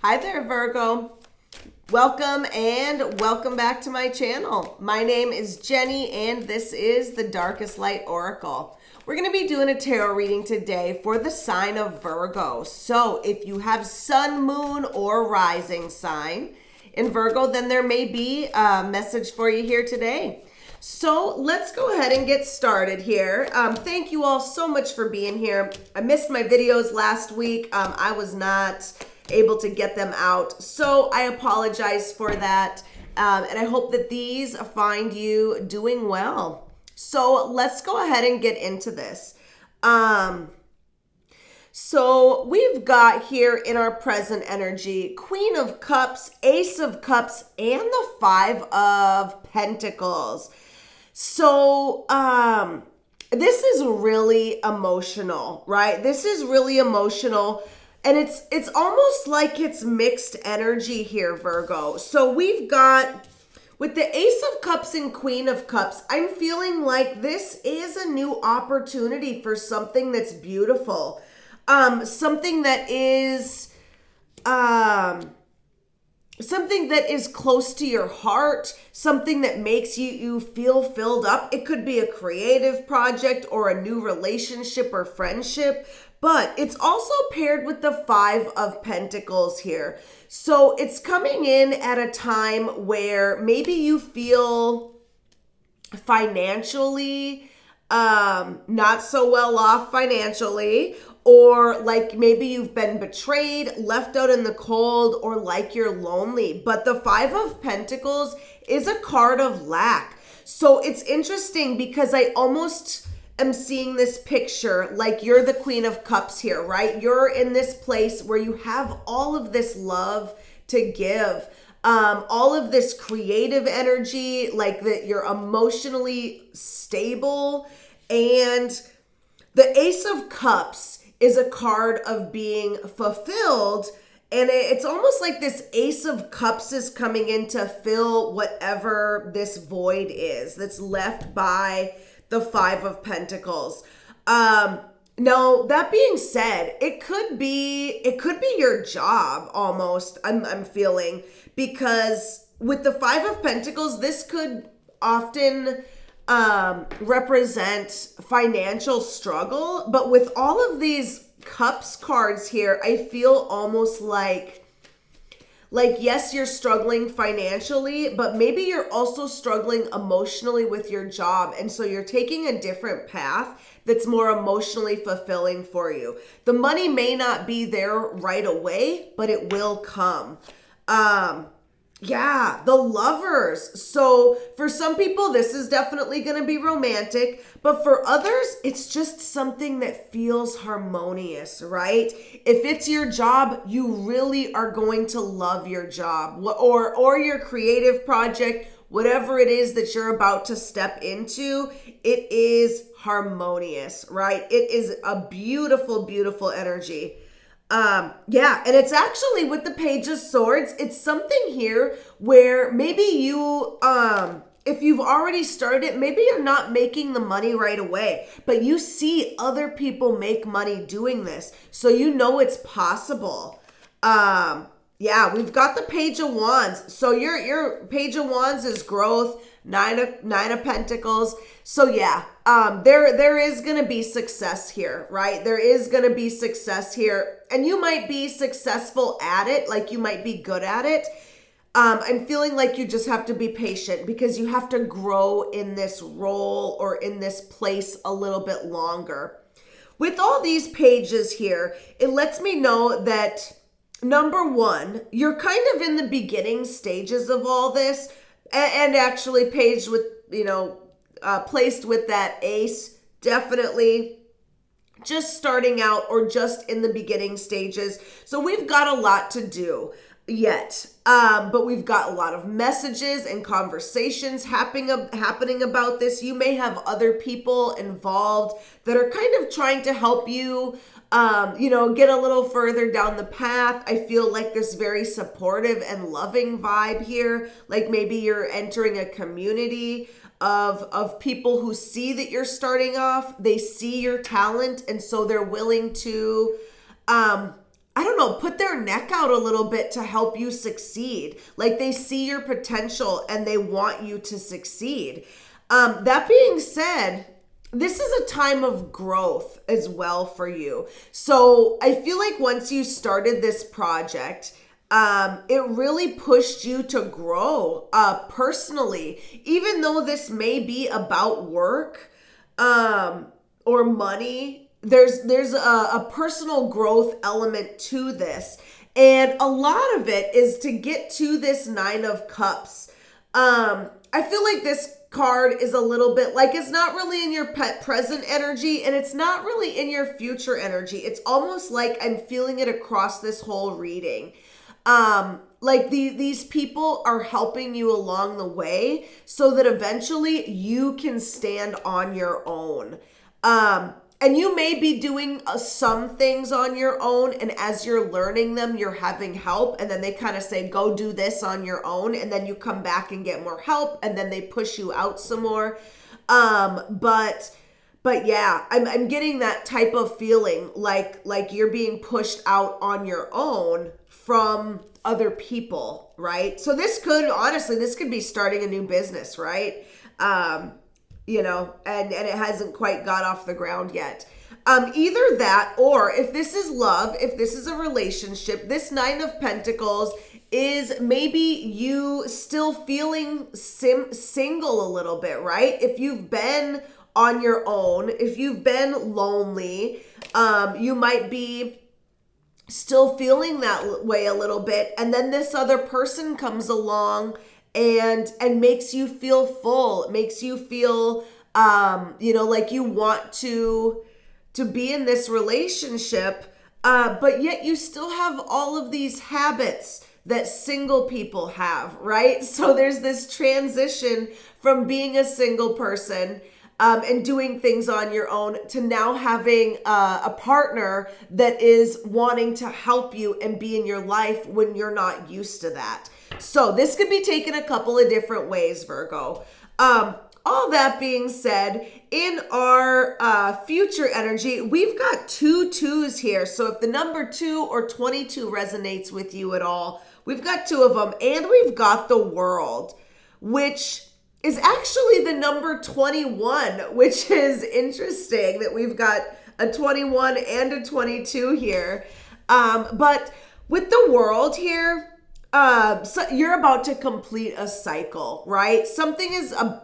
Hi there, Virgo. Welcome back to my channel. My name is Jenny and this is the Darkest Light Oracle. We're going to be doing a tarot reading today for the sign of Virgo. So if you have sun, moon, or rising sign in Virgo, then there may be a message for you here today. So let's go ahead and get started here. Thank you all so much for being here. I missed my videos last week. I was not able to get them out, so I apologize for that. And I hope that these find you doing well. So let's go ahead and get into this. So we've got here in our present energy, Queen of Cups, Ace of Cups, and the Five of Pentacles. So, this is really emotional, right? This is really emotional. And it's almost like it's mixed energy here, Virgo. So we've got, with the Ace of Cups and Queen of Cups, I'm feeling like this is a new opportunity for something that's beautiful. Something that is, something that is close to your heart, something that makes you feel filled up. It could be a creative project or a new relationship or friendship, but it's also paired with the Five of Pentacles here. So it's coming in at a time where maybe you feel financially not so well off financially, or like maybe you've been betrayed, left out in the cold, or like you're lonely. But the Five of Pentacles is a card of lack. So it's interesting because I almost am seeing this picture like you're the Queen of Cups here, right? You're in this place where you have all of this love to give, all of this creative energy, like that you're emotionally stable. And the Ace of Cups is a card of being fulfilled. And it's almost like this Ace of Cups is coming in to fill whatever this void is that's left by the Five of Pentacles. Now, that being said, it could be your job almost, I'm feeling, because with the Five of Pentacles, this could often represent financial struggle. But with all of these cups cards here, I feel almost like yes, you're struggling financially, but maybe you're also struggling emotionally with your job. And so you're taking a different path that's more emotionally fulfilling for you. The money may not be there right away, but it will come. Yeah, the Lovers. So for some people, this is definitely going to be romantic, but for others, it's just something that feels harmonious, right? If it's your job, you really are going to love your job, or your creative project, whatever it is that you're about to step into, it is harmonious, right? It is a beautiful, beautiful energy. Yeah, and it's actually with the Page of Swords, it's something here where maybe you, if you've already started, maybe you're not making the money right away, but you see other people make money doing this, so you know it's possible. Yeah, we've got the Page of Wands. So your Page of Wands is growth, Nine of Pentacles. So yeah, there is going to be success here, right? There is going to be success here, and you might be successful at it, like you might be good at it. I'm feeling like you just have to be patient because you have to grow in this role or in this place a little bit longer. With all these pages here, it lets me know that number one, you're kind of in the beginning stages of all this, and actually paged with, placed with that ace, definitely just starting out or just in the beginning stages. So we've got a lot to do yet, but we've got a lot of messages and conversations happening about this. You may have other people involved that are kind of trying to help you get a little further down the path. I feel like this very supportive and loving vibe here. Like maybe you're entering a community of people who see that you're starting off. They see your talent, and so they're willing to I don't know, put their neck out a little bit to help you succeed. Like they see your potential and they want you to succeed. That being said, this is a time of growth as well for you. So I feel like once you started this project, it really pushed you to grow personally, even though this may be about work or money. There's a personal growth element to this, and a lot of it is to get to this Nine of Cups. I feel like this card is a little bit like it's not really in your present energy and it's not really in your future energy. It's almost like I'm feeling it across this whole reading. Like these people are helping you along the way so that eventually you can stand on your own. And you may be doing some things on your own, and as you're learning them, you're having help, and then they kind of say, go do this on your own, and then you come back and get more help, and then they push you out some more. But yeah, I'm getting that type of feeling like you're being pushed out on your own from other people, right? So this could be starting a new business, right? You know, and it hasn't quite got off the ground yet. Either that, or if this is love, if this is a relationship, this Nine of Pentacles is maybe you still feeling single a little bit, right? If you've been on your own, if you've been lonely, you might be still feeling that way a little bit. And then this other person comes along and makes you feel full. It makes you feel, you know, like you want to be in this relationship, but yet you still have all of these habits that single people have, right? So there's this transition from being a single person and doing things on your own to now having a partner that is wanting to help you and be in your life when you're not used to that. So this could be taken a couple of different ways, Virgo. All that being said, in our future energy, we've got 2 2s here. So if the number 2 or 22 resonates with you at all, we've got 2 of them. And we've got the World, which is actually the number 21, which is interesting that we've got a 21 and a 22 here. But with the World here, so you're about to complete a cycle, right?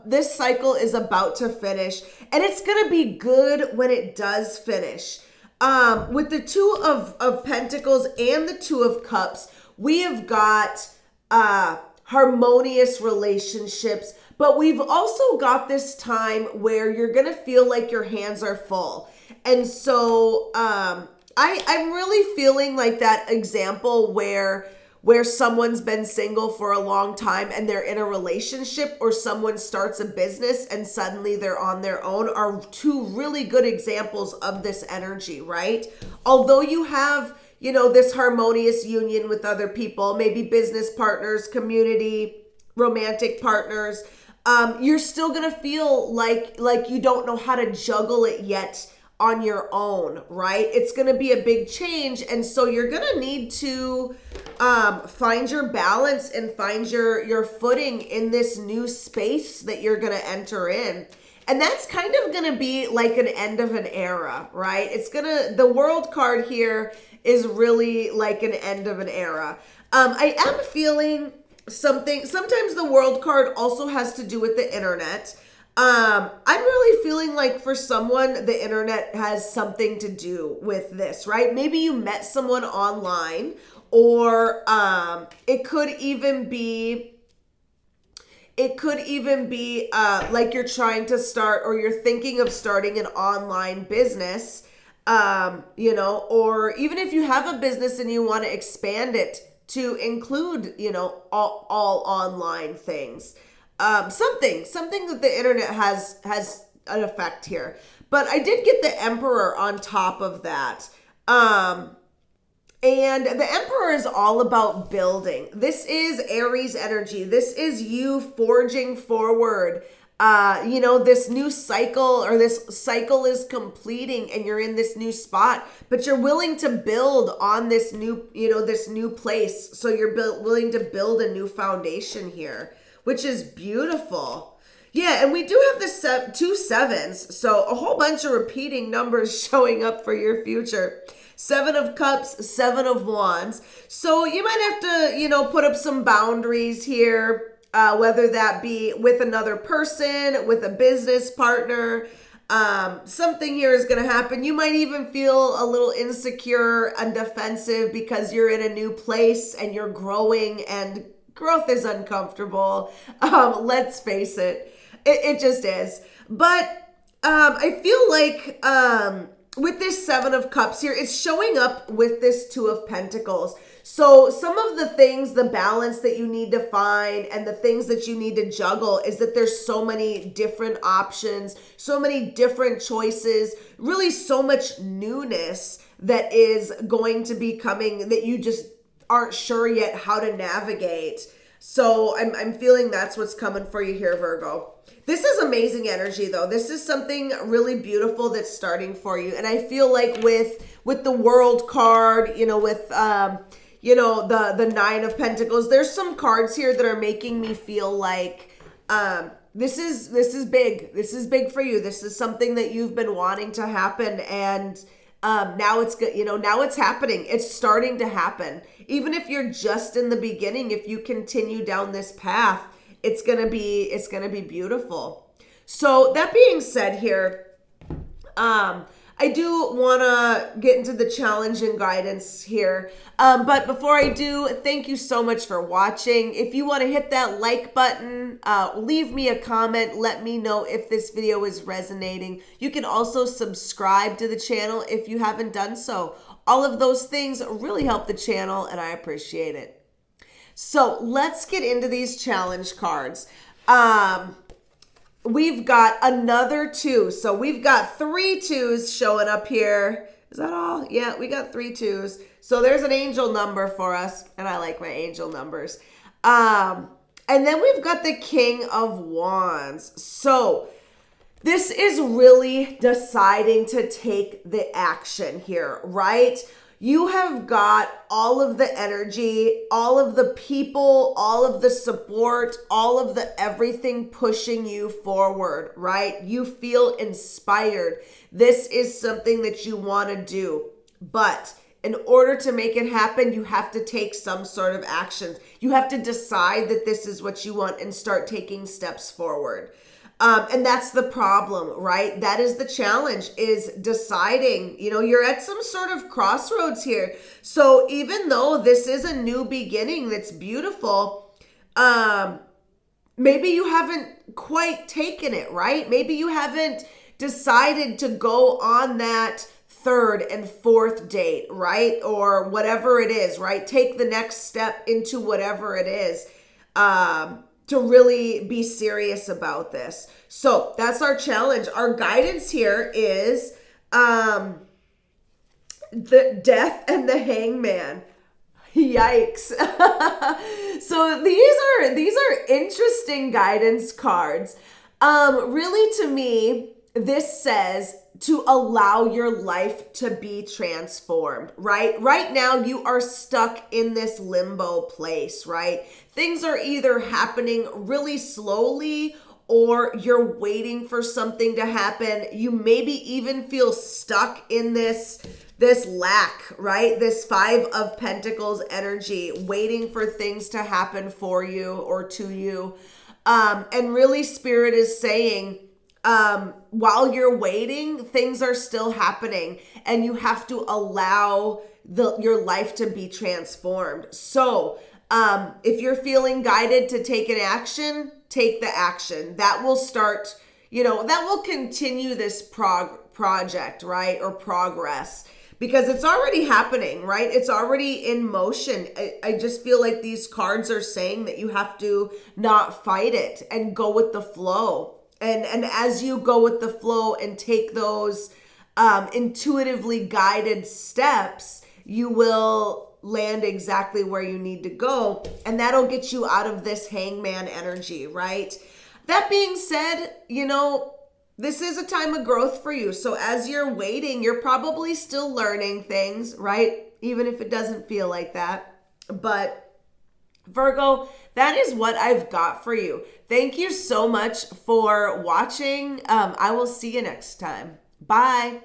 This cycle is about to finish, and it's going to be good when it does finish. With the 2 of Pentacles and the 2 of Cups, we have got harmonious relationships, but we've also got this time where you're going to feel like your hands are full. And so I'm really feeling like that example where someone's been single for a long time and they're in a relationship, or someone starts a business and suddenly they're on their own, are 2 really good examples of this energy, right? Although you have, you know, this harmonious union with other people, maybe business partners, community, romantic partners, you're still going to feel like you don't know how to juggle it yet on your own, right? It's going to be a big change. And so you're going to need to find your balance and find your footing in this new space that you're going to enter in. And that's kind of going to be like an end of an era, right? The World card here is really like an end of an era. I am feeling something. Sometimes the World card also has to do with the internet. I'm really feeling like for someone, the internet has something to do with this, right? Maybe you met someone online, or it could even be like you're trying to start, or you're thinking of starting an online business, you know, or even if you have a business and you want to expand it to include, you know, all online things. Something that the internet has an effect here. But I did get the Emperor on top of that. And the Emperor is all about building. This is Aries energy. This is you forging forward. this new cycle, or this cycle is completing and you're in this new spot, but you're willing to build on this new, this new place. So you're willing to build a new foundation here, which is beautiful. Yeah, and we do have the 2 sevens. So a whole bunch of repeating numbers showing up for your future. 7 of Cups, 7 of Wands. So you might have to, put up some boundaries here. Whether that be with another person, with a business partner, something here is going to happen. You might even feel a little insecure and defensive because you're in a new place and you're growing, and growth is uncomfortable. Let's face it, it just is. But I feel like with this 7 of Cups here, it's showing up with this 2 of Pentacles. So some of the things, the balance that you need to find and the things that you need to juggle is that there's so many different options, so many different choices, really so much newness that is going to be coming that you just aren't sure yet how to navigate. So I'm feeling that's what's coming for you here, Virgo. This is amazing energy, though. This is something really beautiful that's starting for you. And I feel like with the World card, with the 9 of Pentacles, there's some cards here that are making me feel like this is big. This is big for you. This is something that you've been wanting to happen, and now it's good. Now it's happening. It's starting to happen. Even if you're just in the beginning, if you continue down this path, it's gonna be beautiful. So that being said here, I do want to get into the challenge and guidance here. But before I do, thank you so much for watching. If you want to hit that like button, leave me a comment. Let me know if this video is resonating. You can also subscribe to the channel if you haven't done so. All of those things really help the channel, and I appreciate it. So let's get into these challenge cards. We've got another 2. So we've got 3 2s showing up here. Is that all? Yeah, we got 3 2s. So there's an angel number for us, and I like my angel numbers. And then we've got the King of Wands. So this is really deciding to take the action here, right? You have got all of the energy, all of the people, all of the support, all of the everything pushing you forward, right? You feel inspired. This is something that you want to do. But in order to make it happen, you have to take some sort of action. You have to decide that this is what you want and start taking steps forward. And that's the problem, right? That is the challenge, is deciding. You're at some sort of crossroads here. So even though this is a new beginning that's beautiful, maybe you haven't quite taken it, right? Maybe you haven't decided to go on that 3rd and 4th date, right? Or whatever it is, right? Take the next step into whatever it is. To really be serious about this. So that's our challenge. Our guidance here is the Death and the Hangman. Yikes. So these are interesting guidance cards. Really, to me, this says to allow your life to be transformed, right? Right now, you are stuck in this limbo place, right? Things are either happening really slowly, or you're waiting for something to happen. You maybe even feel stuck in this lack, right? This 5 of Pentacles energy, waiting for things to happen for you or to you. And really, Spirit is saying, while you're waiting, things are still happening, and you have to allow your life to be transformed. So if you're feeling guided to take an action, take the action. That will start, that will continue this project, right? Or progress, because it's already happening, right? It's already in motion. I just feel like these cards are saying that you have to not fight it and go with the flow. And as you go with the flow and take those intuitively guided steps, you will land exactly where you need to go. And that'll get you out of this hangman energy, right? That being said, this is a time of growth for you. So as you're waiting, you're probably still learning things, right? Even if it doesn't feel like that. But Virgo, that is what I've got for you. Thank you so much for watching. I will see you next time. Bye.